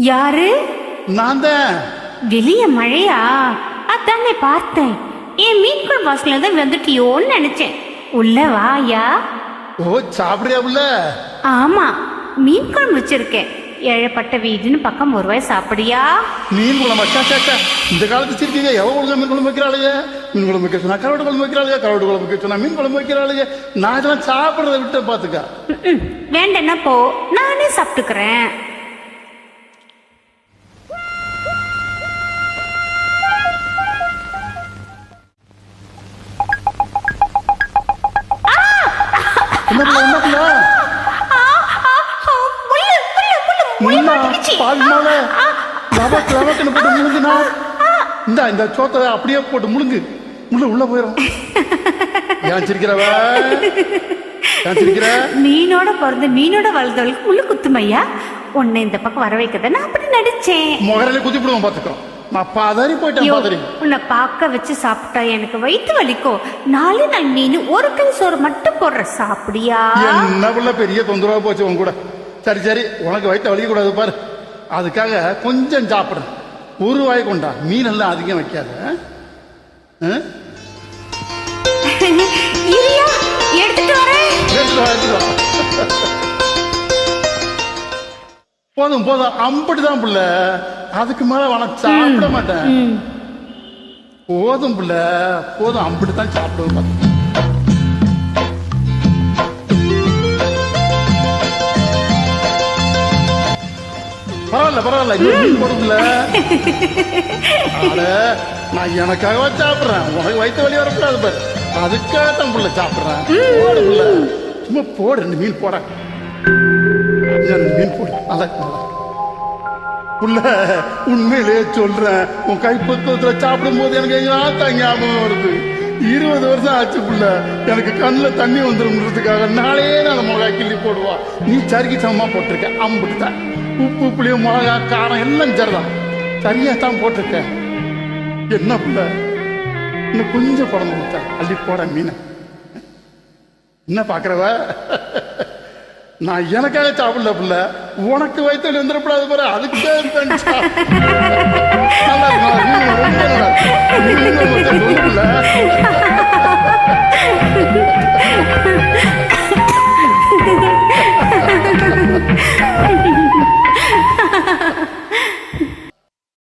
யாரு? நான் தான். வெளிய மழையா? அதானே பார்த்தேன். என் மீன் குழம்பு வாசல தான் வந்துட்டியோன்னு நினைச்சேன். உள்ள வாயா. ஓ, சாப்பிடுறியா உள்ள? ஆமா, மீன் குழம்பு வச்சிருக்கேன். ஏழப்பட்ட வீடுன்னு பக்கம் ஒரு வாய் சாப்பிடியா? மீன் குழம்பு சாச்சா இந்த காலத்து சிரிக்கீங்க. எவ்வளவு ஒழுங்கா மீன் குழம்பு வைக்கிறாளுங்க. மீன் குழம்பு வைக்க சொன்னா கரோடு குழம்பு வைக்கிறாளுங்க, கரோடு குழம்பு வைக்க சொன்னா மீன் குழம்பு வைக்கிறாளுங்க. நான் இதெல்லாம் சாப்பிட்றத விட்டு பாத்துக்கா. வேண்டன்னா போ, நானே சாப்பிட்டுக்கிறேன். இந்த சோத்தை அப்படியே போட்டு முழுங்கு. உள்ள போயிடும். மீனோட பிறந்த மீனோட வளர்ந்தவளுக்கு முள்ளு குத்துமையா? உன்னை இந்த பக்கம் வர வைக்கத நான் அப்படி நடிச்சேன். முகரையில குத்தி போடுவோம் பாத்துக்கோ. நான் பாதாரி போயிட்டேன். உன்னை பார்க்க வச்சு சாப்பிட்டா எனக்கு வயிற்று வலிக்கும். 4 நாள் மீன் ஒரு கை சோறு மட்டும் போடுற சாப்பிடியா? என்ன புள்ள பெரிய தொந்தரவா போச்சு உன் கூட. சரி உனக்கு வயிற்று வலிக்க கூடாது பாரு. அதுக்காக கொஞ்சம் சாப்பிடுறேன். ஒரு வாய் கொண்டா. மீன் எல்லாம் அதிகம் வைக்காத. எடுத்துட்டு வரேன். போதும் அம்படிதான் புள்ள. அதுக்கு மேல உனக்கு சாப்பிட மாட்டேன். போதும் புள்ள, போதும். அம்படித்தான் சாப்பிடுவேன். பரவாயில்ல இன்னும் போடுதுல. நான் எனக்காக சாப்பிடுறேன். உனக்கு வயிற்று வலி வரக்கூடாது பாரு. அதுக்காக தான் புள்ள சாப்பிடுறேன். போடு புள்ள, சும்மா போடு. 2 மீன் போட. 2 மீன் போடு. நல்லா புள்ள, உண்மையிலேயே சொல்றேன். உன் கைப்பக்குவத்துல சாப்பிடும் போது எனக்கு எங்க ஞாபகம் வருது. 20 வருஷம் ஆச்சு புள்ள. எனக்கு கண்ணில் தண்ணி வந்துரும்ன்றதுக்காக நாளையே நான் மிளகாய் கிள்ளி போடுவா. நீ சரிக்கு சமமா போட்டிருக்க. அம்புட்டுதான். உப்பு புளிய மிளகா காரம் எல்லாம் சரிதான். சரியா தான் போட்டிருக்க. என்ன புள்ள, இன்னும் கொஞ்சம் குழம்பு கொடுத்தா அள்ளி போட மீனை. என்ன பாக்குறவ? நான் எனக்காக சாப்பிடல புள்ள. உனக்கு வயிற்று வந்துடக்கூடாது பாரு. அதுக்கு